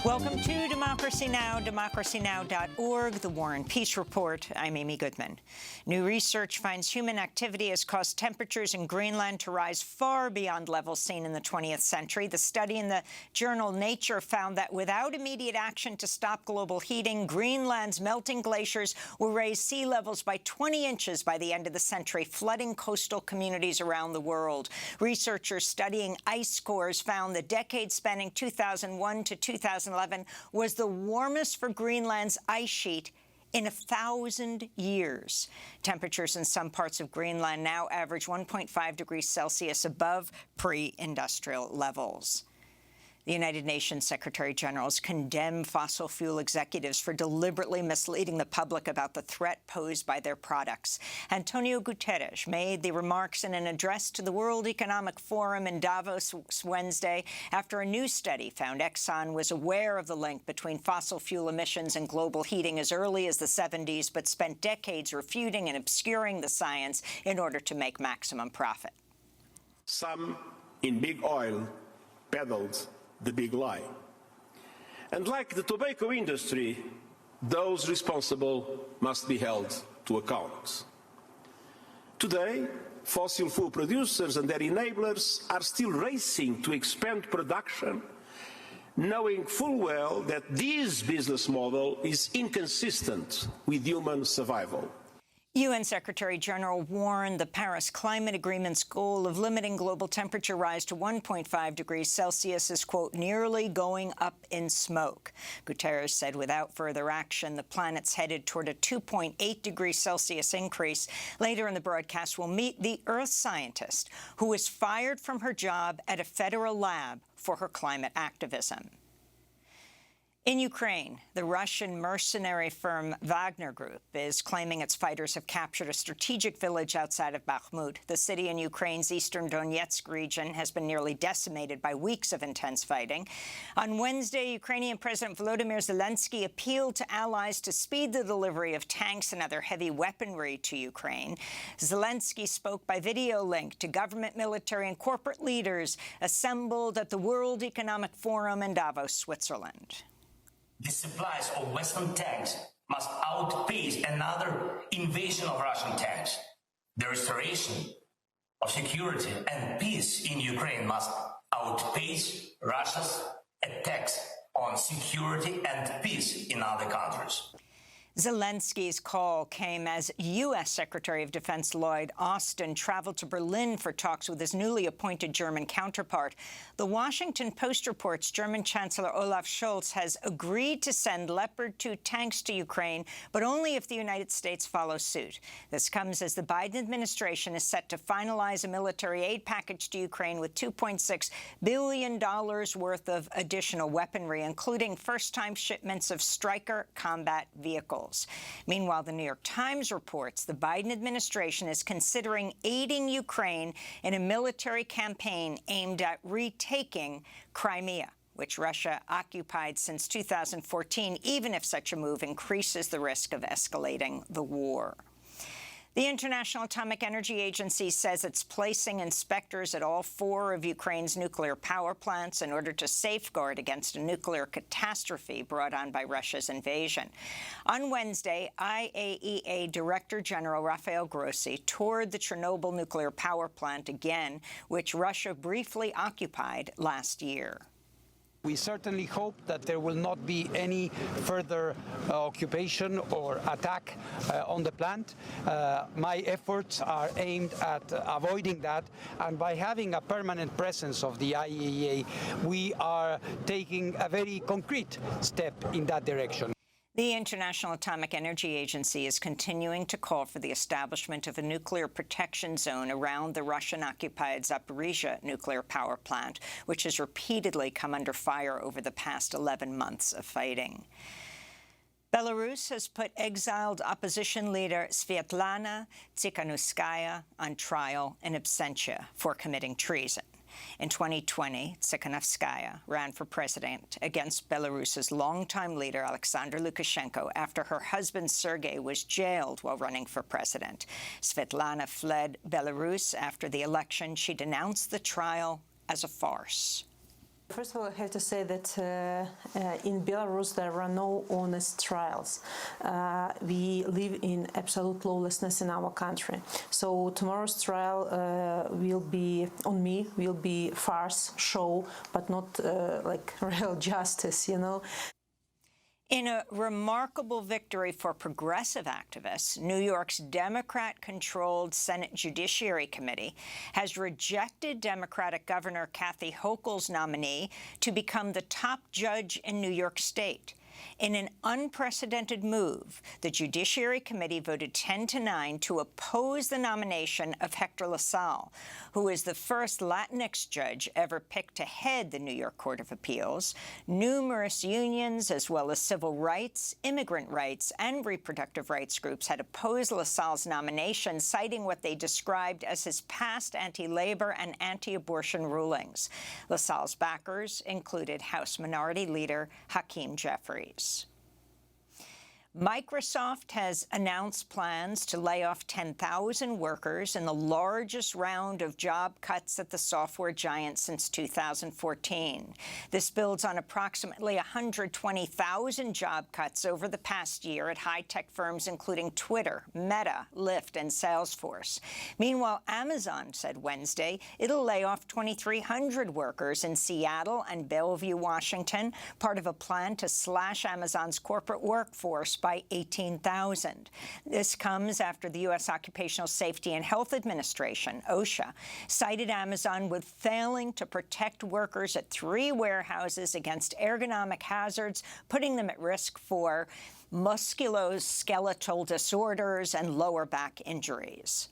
Welcome to Democracy Now!, democracynow.org, the War and Peace Report. I'm Amy Goodman. New research finds human activity has caused temperatures in Greenland to rise far beyond levels seen in the 20th century. The study in the journal Nature found that without immediate action to stop global heating, Greenland's melting glaciers will raise sea levels by 20 inches by the end of the century, flooding coastal communities around the world. Researchers studying ice cores found the decade spanning 2001 to 2011 was the warmest for Greenland's ice sheet in 1,000 years. Temperatures in some parts of Greenland now average 1.5 degrees Celsius above pre-industrial levels. The United Nations Secretary-General has condemned fossil fuel executives for deliberately misleading the public about the threat posed by their products. Antonio Guterres made the remarks in an address to the World Economic Forum in Davos Wednesday after a new study found Exxon was aware of the link between fossil fuel emissions and global heating as early as the 70s, but spent decades refuting and obscuring the science in order to make maximum profit. Some in big oil peddled the big lie. And like the tobacco industry, those responsible must be held to account. Today, fossil fuel producers and their enablers are still racing to expand production, knowing full well that this business model is inconsistent with human survival. UN Secretary-General warned the Paris Climate Agreement's goal of limiting global temperature rise to 1.5 degrees Celsius is, quote, nearly going up in smoke. Guterres said without further action, the planet's headed toward a 2.8 degrees Celsius increase. Later in the broadcast, we'll meet the Earth scientist who was fired from her job at a federal lab for her climate activism. In Ukraine, the Russian mercenary firm Wagner Group is claiming its fighters have captured a strategic village outside of Bakhmut. The city in Ukraine's eastern Donetsk region has been nearly decimated by weeks of intense fighting. On Wednesday, Ukrainian President Volodymyr Zelensky appealed to allies to speed the delivery of tanks and other heavy weaponry to Ukraine. Zelensky spoke by video link to government, military and corporate leaders assembled at the World Economic Forum in Davos, Switzerland. The supplies of Western tanks must outpace another invasion of Russian tanks. The restoration of security and peace in Ukraine must outpace Russia's attacks on security and peace in other countries. Zelensky's call came as U.S. Secretary of Defense Lloyd Austin traveled to Berlin for talks with his newly appointed German counterpart. The Washington Post reports German Chancellor Olaf Scholz has agreed to send Leopard 2 tanks to Ukraine, but only if the United States follows suit. This comes as the Biden administration is set to finalize a military aid package to Ukraine with $2.6 billion worth of additional weaponry, including first-time shipments of Stryker combat vehicles. Meanwhile, the New York Times reports the Biden administration is considering aiding Ukraine in a military campaign aimed at retaking Crimea, which Russia occupied since 2014, even if such a move increases the risk of escalating the war. The International Atomic Energy Agency says it's placing inspectors at all 4 of Ukraine's nuclear power plants in order to safeguard against a nuclear catastrophe brought on by Russia's invasion. On Wednesday, IAEA Director General Rafael Grossi toured the Chernobyl nuclear power plant again, which Russia briefly occupied last year. We certainly hope that there will not be any further occupation or attack on the plant. My efforts are aimed at avoiding that, and by having a permanent presence of the IAEA, we are taking a very concrete step in that direction. The International Atomic Energy Agency is continuing to call for the establishment of a nuclear protection zone around the Russian-occupied Zaporizhzhia nuclear power plant, which has repeatedly come under fire over the past 11 months of fighting. Belarus has put exiled opposition leader Svetlana Tsikhanouskaya on trial in absentia for committing treason. In 2020, Tsikhanouskaya ran for president against Belarus's longtime leader, Alexander Lukashenko, after her husband, Sergei, was jailed while running for president. Svetlana fled Belarus after the election. She denounced the trial as a farce. First of all, I have to say that in Belarus there are no honest trials. We live in absolute lawlessness in our country. So tomorrow's trial will be on me, will be farce, show, but not like real justice, you know. In a remarkable victory for progressive activists, New York's Democrat-controlled Senate Judiciary Committee has rejected Democratic Governor Kathy Hochul's nominee to become the top judge in New York State. In an unprecedented move, the Judiciary Committee voted 10-9 to oppose the nomination of Hector LaSalle, who is the first Latinx judge ever picked to head the New York Court of Appeals. Numerous unions, as well as civil rights, immigrant rights, and reproductive rights groups had opposed LaSalle's nomination, citing what they described as his past anti-labor and anti-abortion rulings. LaSalle's backers included House Minority Leader Hakeem Jeffries. Microsoft has announced plans to lay off 10,000 workers in the largest round of job cuts at the software giant since 2014. This builds on approximately 120,000 job cuts over the past year at high-tech firms including Twitter, Meta, Lyft, and Salesforce. Meanwhile, Amazon said Wednesday it'll lay off 2,300 workers in Seattle and Bellevue, Washington, part of a plan to slash Amazon's corporate workforce by 18,000. This comes after the U.S. Occupational Safety and Health Administration, OSHA, cited Amazon with failing to protect workers at 3 warehouses against ergonomic hazards, putting them at risk for musculoskeletal disorders and lower back injuries.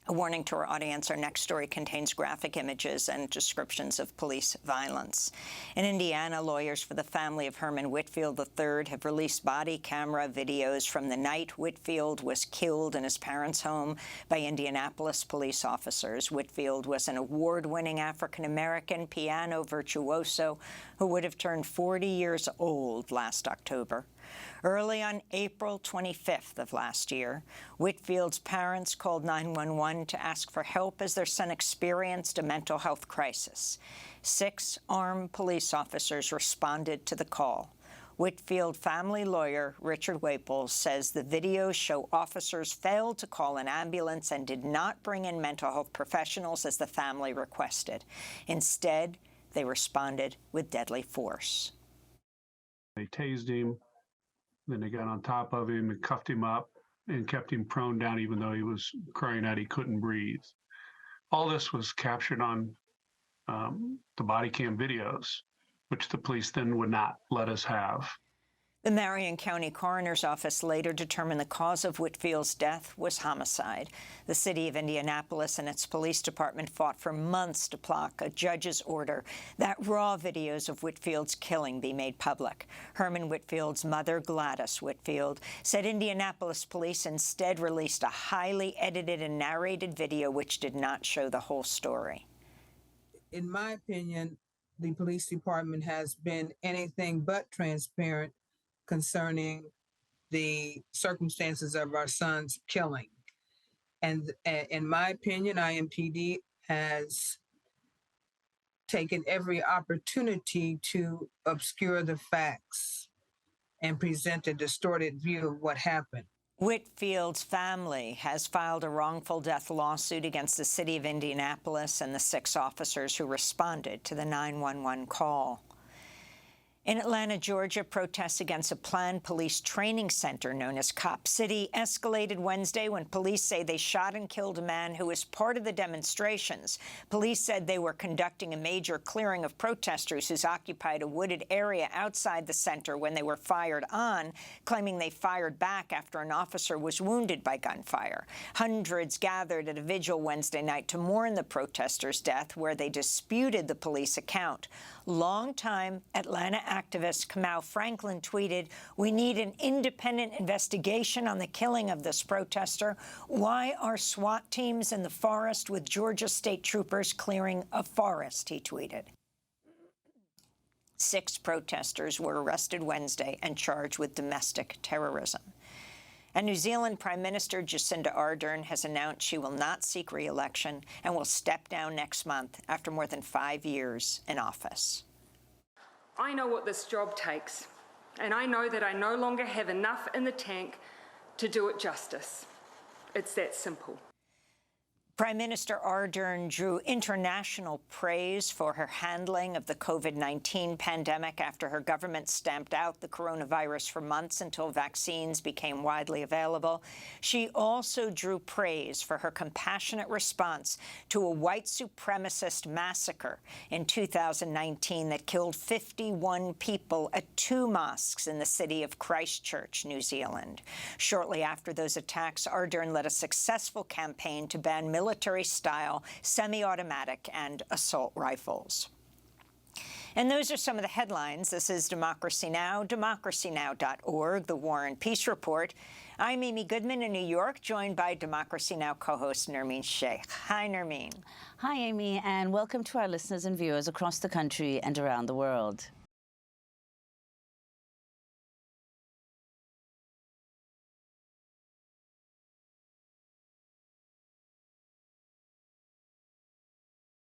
A warning to our audience, our next story contains graphic images and descriptions of police violence. In Indiana, lawyers for the family of Herman Whitfield III have released body camera videos from the night Whitfield was killed in his parents' home by Indianapolis police officers. Whitfield was an award-winning African-American piano virtuoso who would have turned 40 years old last October. Early on April 25th of last year, Whitfield's parents called 911 to ask for help as their son experienced a mental health crisis. 6 armed police officers responded to the call. Whitfield family lawyer Richard Waples says the videos show officers failed to call an ambulance and did not bring in mental health professionals as the family requested. Instead, they responded with deadly force. They tased him. Then they got on top of him and cuffed him up and kept him prone down even though he was crying out he couldn't breathe. All this was captured on the Bodycam videos, which the police then would not let us have. The Marion County Coroner's Office later determined the cause of Whitfield's death was homicide. The city of Indianapolis and its police department fought for months to block a judge's order that raw videos of Whitfield's killing be made public. Herman Whitfield's mother, Gladys Whitfield, said Indianapolis police instead released a highly edited and narrated video which did not show the whole story. In my opinion, the police department has been anything but transparent concerning the circumstances of our son's killing. And in my opinion, IMPD has taken every opportunity to obscure the facts and present a distorted view of what happened. Whitfield's family has filed a wrongful death lawsuit against the city of Indianapolis and the 6 officers who responded to the 911 call. In Atlanta, Georgia, protests against a planned police training center known as Cop City escalated Wednesday when police say they shot and killed a man who was part of the demonstrations. Police said they were conducting a major clearing of protesters who occupied a wooded area outside the center when they were fired on, claiming they fired back after an officer was wounded by gunfire. Hundreds gathered at a vigil Wednesday night to mourn the protesters' death, where they disputed the police account. Longtime Atlanta activist Kamau Franklin tweeted, "We need an independent investigation on the killing of this protester. Why are SWAT teams in the forest with Georgia state troopers clearing a forest?" he tweeted. 6 protesters were arrested Wednesday and charged with domestic terrorism. And New Zealand Prime Minister Jacinda Ardern has announced she will not seek re-election and will step down next month after more than 5 years in office. I know what this job takes, and I know that I no longer have enough in the tank to do it justice. It's that simple. Prime Minister Ardern drew international praise for her handling of the COVID-19 pandemic after her government stamped out the coronavirus for months until vaccines became widely available. She also drew praise for her compassionate response to a white supremacist massacre in 2019 that killed 51 people at 2 mosques in the city of Christchurch, New Zealand. Shortly after those attacks, Ardern led a successful campaign to ban military-style, semi-automatic and assault rifles. And those are some of the headlines. This is Democracy Now!, democracynow.org, the War and Peace Report. I'm Amy Goodman in New York, joined by Democracy Now! Co-host Nermeen Sheikh. Hi, Nermeen. Hi, Amy, and welcome to our listeners and viewers across the country and around the world.